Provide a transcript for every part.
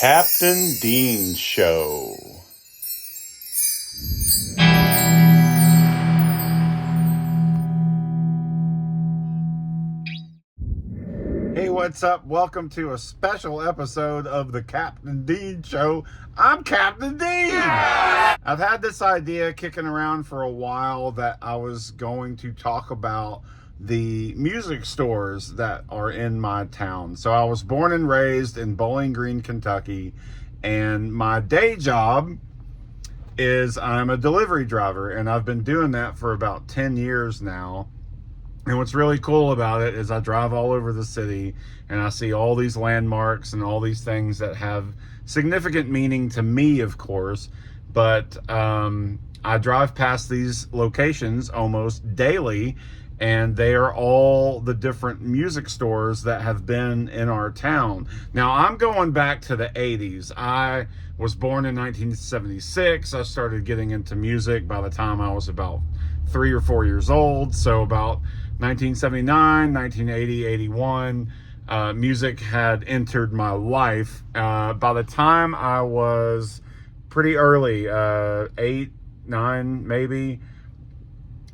Captain Dean Show. Hey, what's up? Welcome to a special episode of the Captain Dean Show. I'm Captain Dean! I've had this idea kicking around for a while that I was going to talk about the music stores that are in my town. So I was born and raised in Bowling Green, Kentucky, and my day job is I'm a delivery driver, and I've been doing that for about 10 years now. And what's really cool about it is I drive all over the city and I see all these landmarks and all these things that have significant meaning to me, of course, but I drive past these locations almost daily, and they are all the different music stores that have been in our town. Now, I'm going back to the 80s. I was born in 1976. I started getting into music by the time I was about 3 or 4 years old. So about 1979, 1980, 81, music had entered my life. By the time I was pretty early, 8, 9 maybe,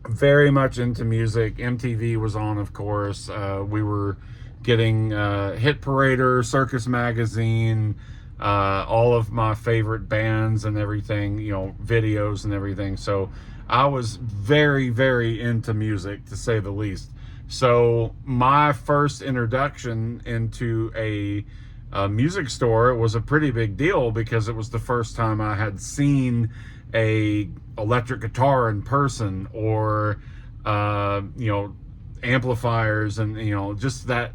very much into music. MTV was on, of course. We were getting Hit Parader, Circus Magazine, all of my favorite bands and everything, videos and everything. So I was very, very into music, to say the least. So my first introduction into a music store was a pretty big deal, because it was the first time I had seen a electric guitar in person, or amplifiers, and just that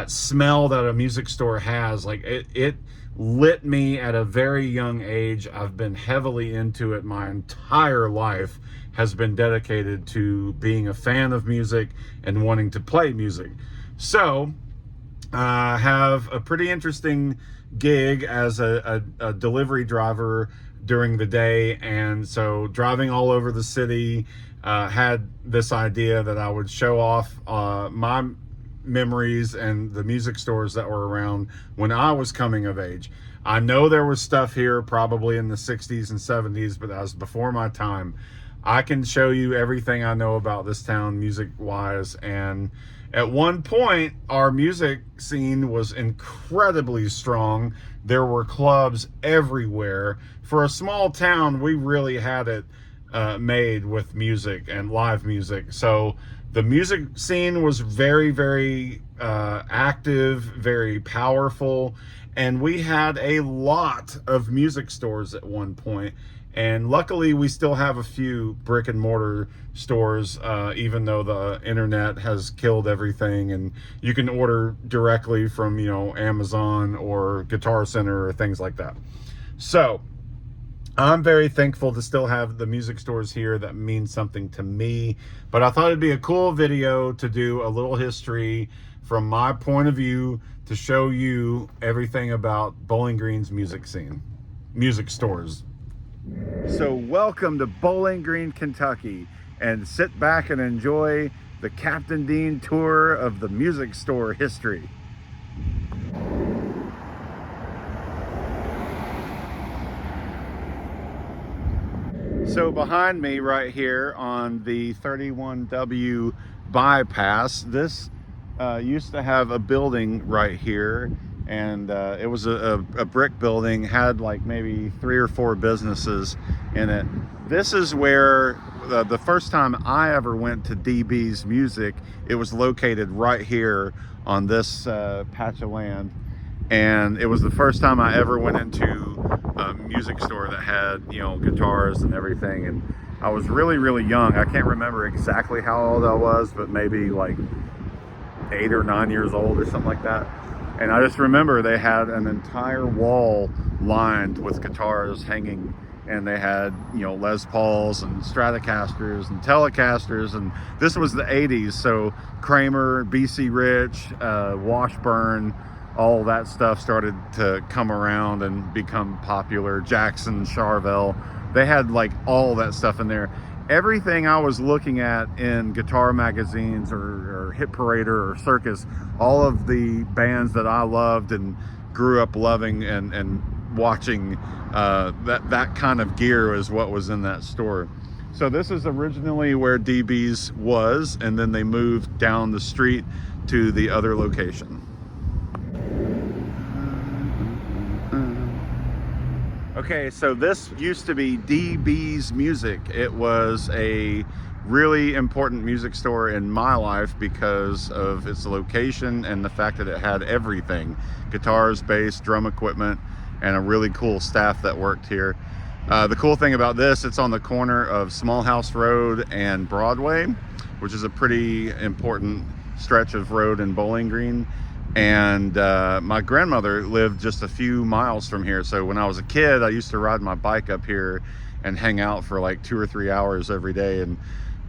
smell that a music store has. Like it lit me at a very young age. I've been heavily into it. My entire life has been dedicated to being a fan of music and wanting to play music. So I have a pretty interesting gig as a delivery driver during the day, and so driving all over the city, had this idea that I would show off my memories and the music stores that were around when I was coming of age. I know there was stuff here probably in the 60s and 70s, but that was before my time. I can show you everything I know about this town music-wise, and at one point, our music scene was incredibly strong. There were clubs everywhere. For a small town, we really had it made with music and live music. So the music scene was very, very active, very powerful, and we had a lot of music stores at one point. And luckily, we still have a few brick and mortar stores, even though the internet has killed everything, and you can order directly from, Amazon or Guitar Center or things like that. So I'm very thankful to still have the music stores here that mean something to me. But I thought it'd be a cool video to do a little history from my point of view, to show you everything about Bowling Green's music scene, music stores. So welcome to Bowling Green, Kentucky, and sit back and enjoy the Captain Dean tour of the music store history. So behind me right here on the 31W bypass, this used to have a building right here, and it was a brick building, had like maybe 3 or 4 businesses in it. This is where the first time I ever went to DB's Music, it was located right here on this patch of land, and it was the first time I ever went into a music store that had, guitars and everything. And I was really, really young. I can't remember exactly how old I was, but maybe like 8 or 9 years old or something like that. And I just remember they had an entire wall lined with guitars hanging, and they had, Les Pauls and Stratocasters and Telecasters, and this was the 80s, so Kramer, BC Rich, Washburn, all that stuff started to come around and become popular. Jackson, Charvel, they had like all that stuff in there. Everything I was looking at in guitar magazines or Hit Parader or Circus, all of the bands that I loved and grew up loving and watching. That kind of gear is what was in that store. So this is originally where DB's was, and then they moved down the street to the other location. Okay, so this used to be DB's Music. It was a really important music store in my life because of its location and the fact that it had everything: guitars, bass, drum equipment, and a really cool staff that worked here. The cool thing about this, it's on the corner of Small House Road and Broadway, which is a pretty important stretch of road in Bowling Green. And my grandmother lived just a few miles from here, so when I was a kid I used to ride my bike up here and hang out for like 2 or 3 hours every day, and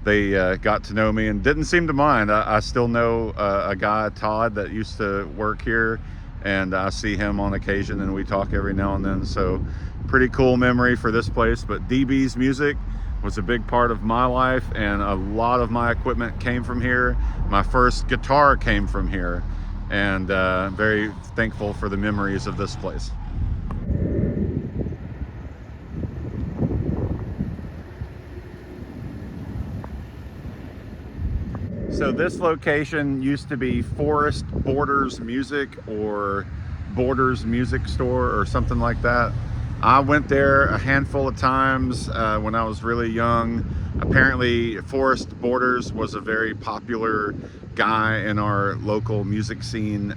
they got to know me and didn't seem to mind. I still know a guy, Todd, that used to work here, and I see him on occasion and we talk every now and then. So pretty cool memory for this place. But DB's Music was a big part of my life, and a lot of my equipment came from here. My first guitar came from here, and very thankful for the memories of this place. So this location used to be Forest Borders Music, or Borders Music Store, or something like that. I went there a handful of times when I was really young. Apparently Forest Borders was a very popular guy in our local music scene,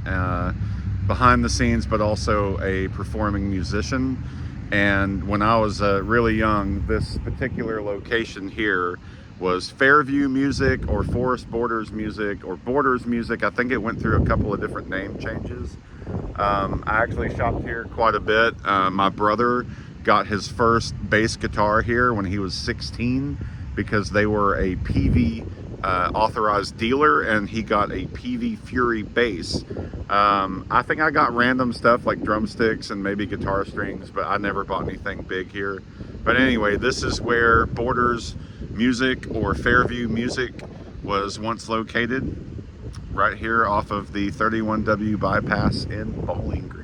behind the scenes, but also a performing musician. And when I was really young, this particular location here was Fairview Music, or Forest Borders Music, or Borders Music. I think it went through a couple of different name changes. I actually shopped here quite a bit. My brother got his first bass guitar here when he was 16 because they were a PV authorized dealer, and he got a PV Fury bass. I think I got random stuff like drumsticks and maybe guitar strings, but I never bought anything big here. But anyway, this is where Borders Music, or Fairview Music, was once located, right here off of the 31W bypass in Bowling Green.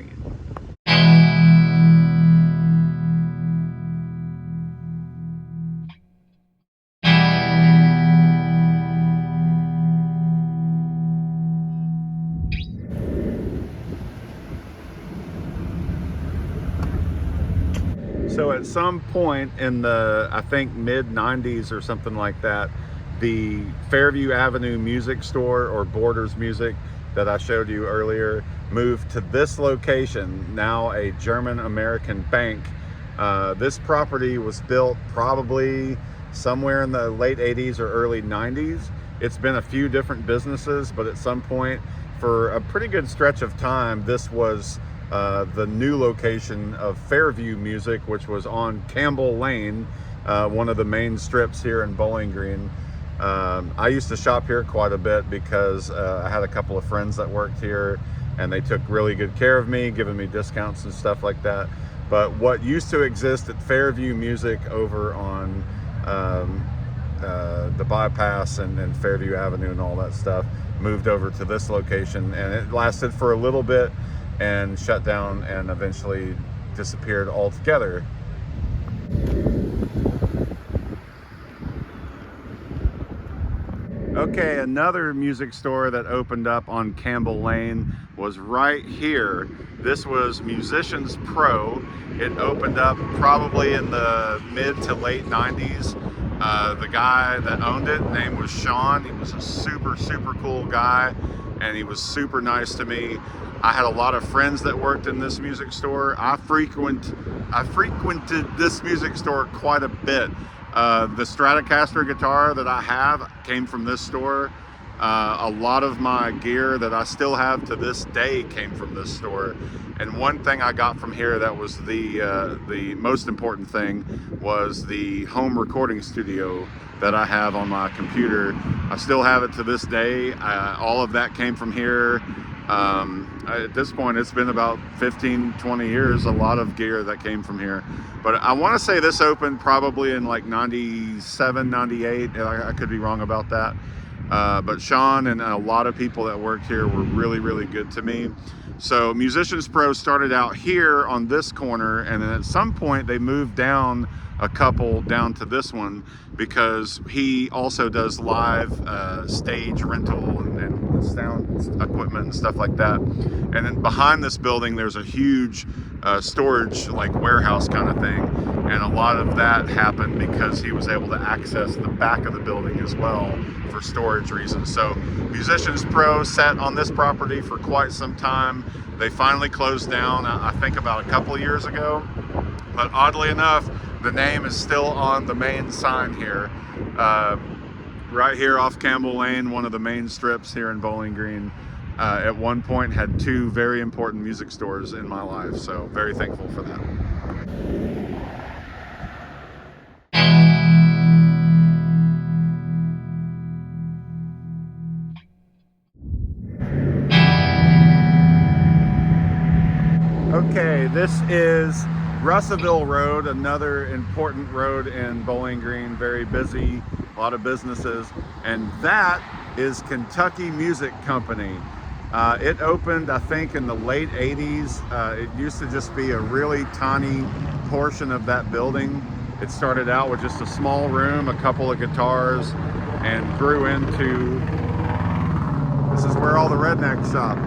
So at some point in the, I think, mid-90s or something like that, the Fairview Avenue Music Store, or Borders Music, that I showed you earlier, moved to this location, now a German-American bank. This property was built probably somewhere in the late 80s or early 90s. It's been a few different businesses, but at some point, for a pretty good stretch of time, this was the new location of Fairview Music, which was on Campbell Lane, one of the main strips here in Bowling Green. I used to shop here quite a bit because I had a couple of friends that worked here, and they took really good care of me, giving me discounts and stuff like that. But what used to exist at Fairview Music over on the bypass and Fairview Avenue and all that stuff moved over to this location, and it lasted for a little bit and shut down and eventually disappeared altogether. Okay, another music store that opened up on Campbell Lane was right here. This was Musicians Pro. It opened up probably in the mid to late 90s. The guy that owned it, name was Sean. He was a super cool guy, and he was super nice to me. I had a lot of friends that worked in this music store. I frequented this music store quite a bit. The Stratocaster guitar that I have came from this store. A lot of my gear that I still have to this day came from this store. And one thing I got from here that was the most important thing was the home recording studio that I have on my computer. I still have it to this day. All of that came from here. At this point, it's been about 15-20 years, a lot of gear that came from here. But I want to say this opened probably in like 97, 98. I could be wrong about that. But Sean and a lot of people that worked here were really good to me. So Musicians Pro started out here on this corner, and then at some point they moved down a couple down to this one because he also does live stage rental and sound equipment and stuff like that. And then behind this building there's a huge storage, like warehouse kind of thing, and a lot of that happened because he was able to access the back of the building as well for storage reasons. So Musicians Pro sat on this property for quite some time. They finally closed down, I think about a couple of years ago, but oddly enough the name is still on the main sign here, right here off Campbell Lane, one of the main strips here in Bowling Green. At one point had two very important music stores in my life, so very thankful for that. Okay, this is Russellville Road, another important road in Bowling Green, very busy, a lot of businesses, and that is Kentucky Music Company. It opened, I think, in the late 80s. It used to just be a really tiny portion of that building. It started out with just a small room, a couple of guitars, and grew into, this is where all the rednecks shop.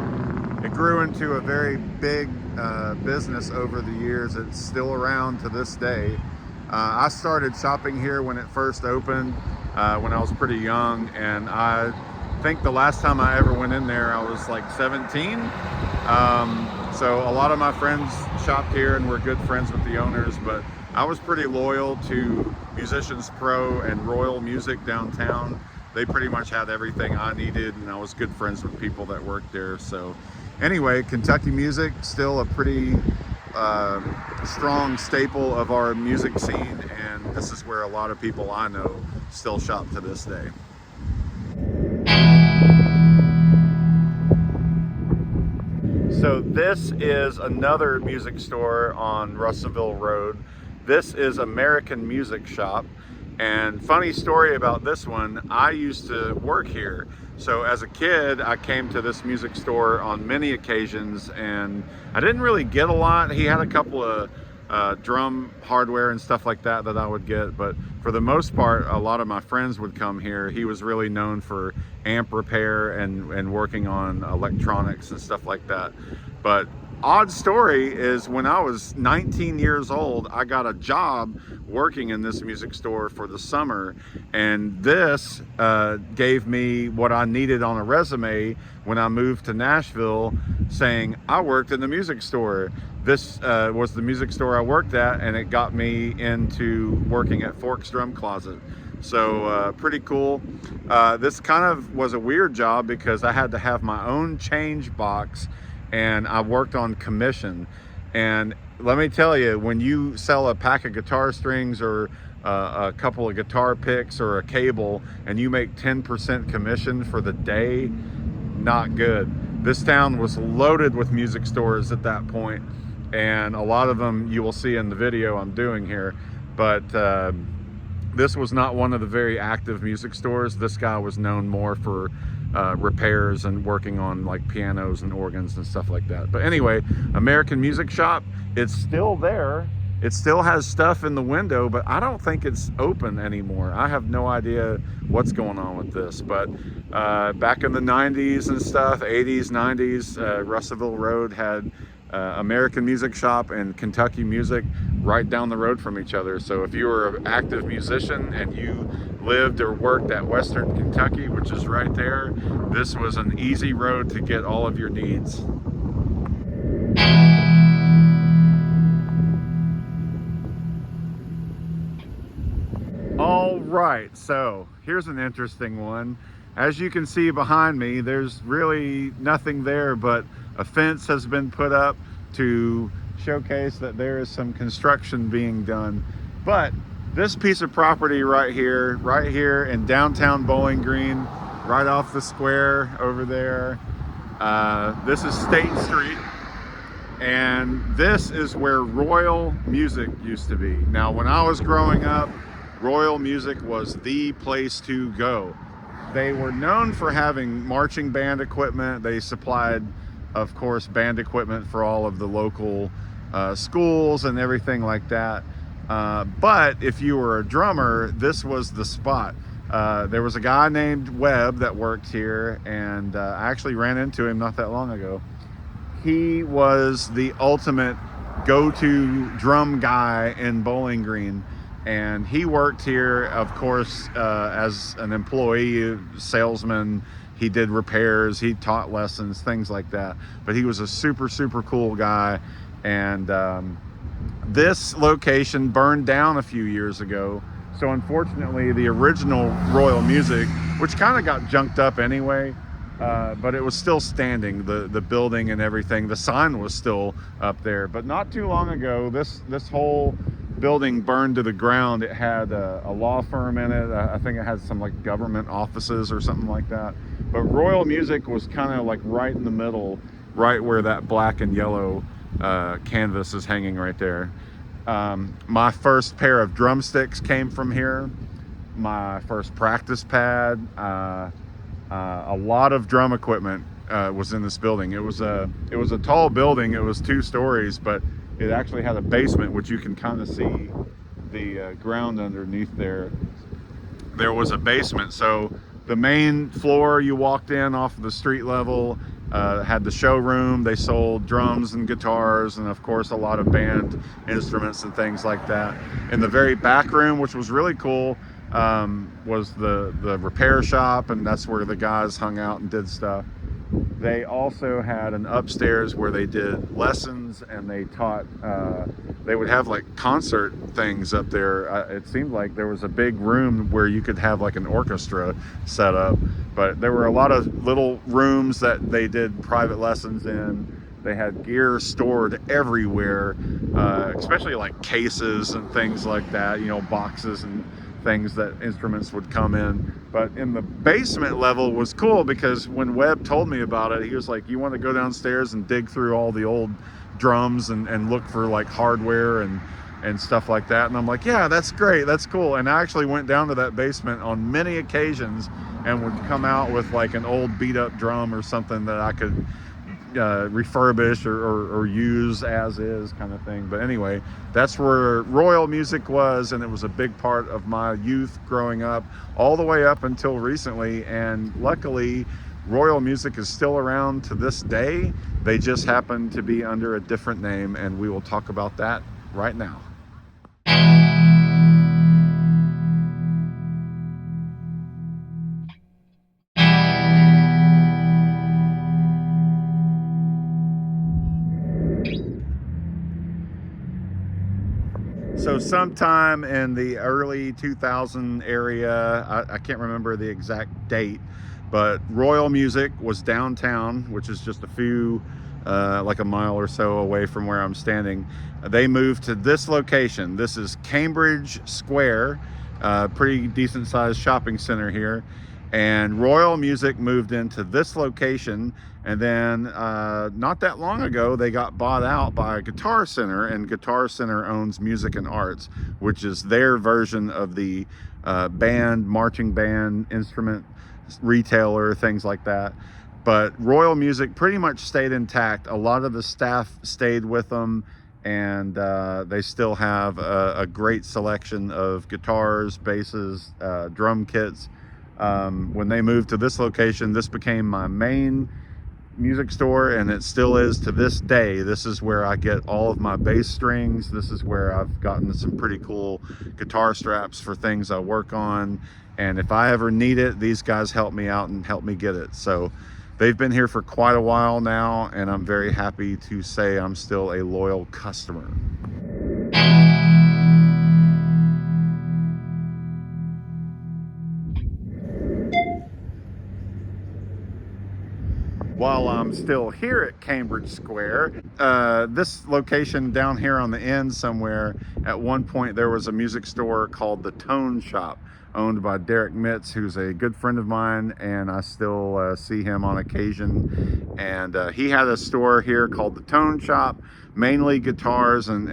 It grew into a very big business over the years. It's still around to this day. I started shopping here when it first opened, when I was pretty young, and I think the last time I ever went in there I was like 17. So a lot of my friends shopped here and were good friends with the owners, but I was pretty loyal to Musicians Pro and Royal Music downtown. They pretty much had everything I needed, and I was good friends with people that worked there. So anyway, Kentucky Music, still a pretty strong staple of our music scene, and this is where a lot of people I know still shop to this day. So this is another music store on Russellville Road. This is American Music Shop. And funny story about this one, I used to work here. So as a kid, I came to this music store on many occasions, and I didn't really get a lot. He had a couple of drum hardware and stuff like that I would get, but for the most part, a lot of my friends would come here. He was really known for amp repair and working on electronics and stuff like that. But odd story is, when I was 19 years old, I got a job working in this music store for the summer, and this gave me what I needed on a resume when I moved to Nashville, saying I worked in the music store. This was the music store I worked at, and it got me into working at Forks Drum Closet. So pretty cool. This kind of was a weird job because I had to have my own change box, and I worked on commission. And let me tell you, when you sell a pack of guitar strings or a couple of guitar picks or a cable and you make 10% commission for the day, not good. This town was loaded with music stores at that point, and a lot of them you will see in the video I'm doing here, but this was not one of the very active music stores. This guy was known more for repairs and working on like pianos and organs and stuff like that. But anyway, American Music Shop, it's still there. It still has stuff in the window, but I don't think it's open anymore. I have no idea what's going on with this. But back in the 90s and stuff, 80s, 90s, Russellville Road had American Music Shop and Kentucky Music right down the road from each other. So if you were an active musician and you lived or worked at Western Kentucky, which is right there, this was an easy road to get all of your needs. All right, so here's an interesting one. As you can see behind me, there's really nothing there, but a fence has been put up to showcase that there is some construction being done. But this piece of property right here in downtown Bowling Green, right off the square over there, this is State Street, and this is where Royal Music used to be. Now, when I was growing up, Royal Music was the place to go. They were known for having marching band equipment. They supplied of course, band equipment for all of the local schools and everything like that. But if you were a drummer, this was the spot. There was a guy named Webb that worked here, and I actually ran into him not that long ago. He was the ultimate go-to drum guy in Bowling Green, and he worked here, of course, as an employee, salesman. He did repairs, he taught lessons, things like that. But he was a super, super cool guy. And this location burned down a few years ago. So unfortunately, the original Royal Music, which kind of got junked up anyway, but it was still standing, the building and everything. The sign was still up there. But not too long ago, this whole building burned to the ground. It had a law firm in it. I think it had some like government offices or something like that. But Royal Music was kind of like right in the middle, right where that black and yellow canvas is hanging right there. My first pair of drumsticks came from here. My first practice pad, a lot of drum equipment was in this building. It was a tall building. It was 2 stories, but it actually had a basement, which you can kind of see the ground underneath there. There was a basement, so the main floor you walked in off of the street level had the showroom. They sold drums and guitars, and of course a lot of band instruments and things like that. In the very back room, which was really cool, was the repair shop, and that's where the guys hung out and did stuff. They also had an upstairs where they did lessons, and they taught, they would have like concert things up there. It seemed like there was a big room where you could have like an orchestra set up, but there were a lot of little rooms that they did private lessons in. They had gear stored everywhere, especially like cases and things like that, you know, boxes and things that instruments would come in. But in the basement level was cool, because when Webb told me about it, he was like, you want to go downstairs and dig through all the old drums and look for like hardware and stuff like that. And I'm like, yeah, that's great, that's cool. And I actually went down to that basement on many occasions and would come out with like an old beat up drum or something that I could refurbish or use as is, kind of thing. But anyway, that's where Royal Music was, and it was a big part of my youth growing up, all the way up until recently. And luckily, Royal Music is still around to this day. They just happen to be under a different name, and we will talk about that right now. So sometime in the early 2000 area, I can't remember the exact date, but Royal Music was downtown, which is just a few, like a mile or so away from where I'm standing. They moved to this location. This is Cambridge Square, pretty decent sized shopping center here. And Royal Music moved into this location, and then not that long ago they got bought out by Guitar Center, and Guitar Center owns Music and Arts, which is their version of the band, marching band, instrument retailer, things like that. But Royal Music pretty much stayed intact. A lot of the staff stayed with them, and they still have a great selection of guitars, basses, drum kits. When they moved to this location, this became my main music store, and it still is to this day. This is where I get all of my bass strings. This is where I've gotten some pretty cool guitar straps for things I work on, and if I ever need it, these guys help me out and help me get it. So they've been here for quite a while now, and I'm very happy to say I'm still a loyal customer. While I'm still here at Cambridge Square, this location down here on the end somewhere, at one point there was a music store called the Tone Shop, owned by Derek Mitz, who's a good friend of mine, and I still see him on occasion. And he had a store here called the Tone Shop, mainly guitars and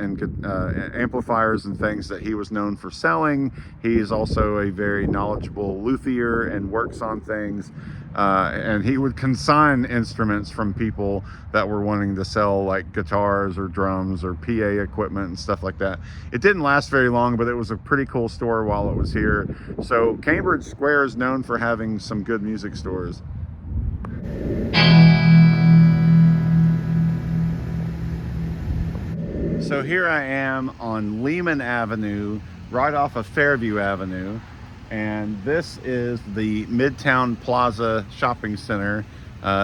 amplifiers and things that he was known for selling. He is also a very knowledgeable luthier and works on things. and he would consign instruments from people that were wanting to sell like guitars or drums or PA equipment and stuff like that. It didn't last very long, but it was a pretty cool store while it was here. So Cambridge Square is known for having some good music stores. So here I am on Lehman Avenue, right off of Fairview Avenue, and this is the Midtown Plaza Shopping Center,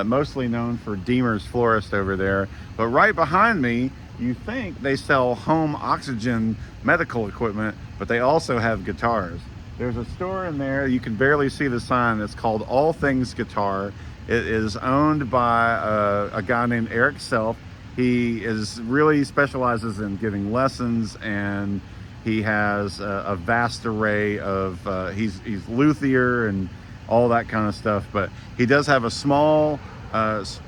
mostly known for Deemer's Florist over there. But right behind me, you think they sell home oxygen medical equipment, but they also have guitars. There's a store in there, you can barely see the sign, it's called All Things Guitar. It is owned by a guy named Eric Self. He is really specializes in giving lessons, and he has a vast array of, he's luthier and all that kind of stuff, but he does have a small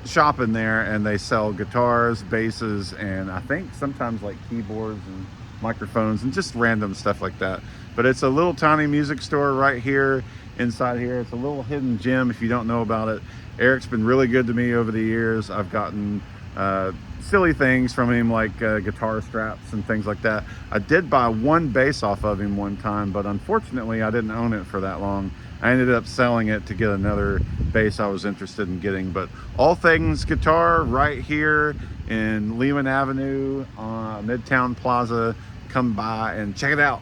shop in there, and they sell guitars, basses, and I think sometimes like keyboards and microphones and just random stuff like that. But it's a little tiny music store right here inside here. It's a little hidden gem if you don't know about it. Eric's been really good to me over the years. I've gotten silly things from him, like guitar straps and things like that. I did buy one bass off of him one time, but unfortunately I didn't own it for that long. I ended up selling it to get another bass I was interested in getting. But All Things Guitar right here in Lehman Avenue, Midtown Plaza. Come by and check it out.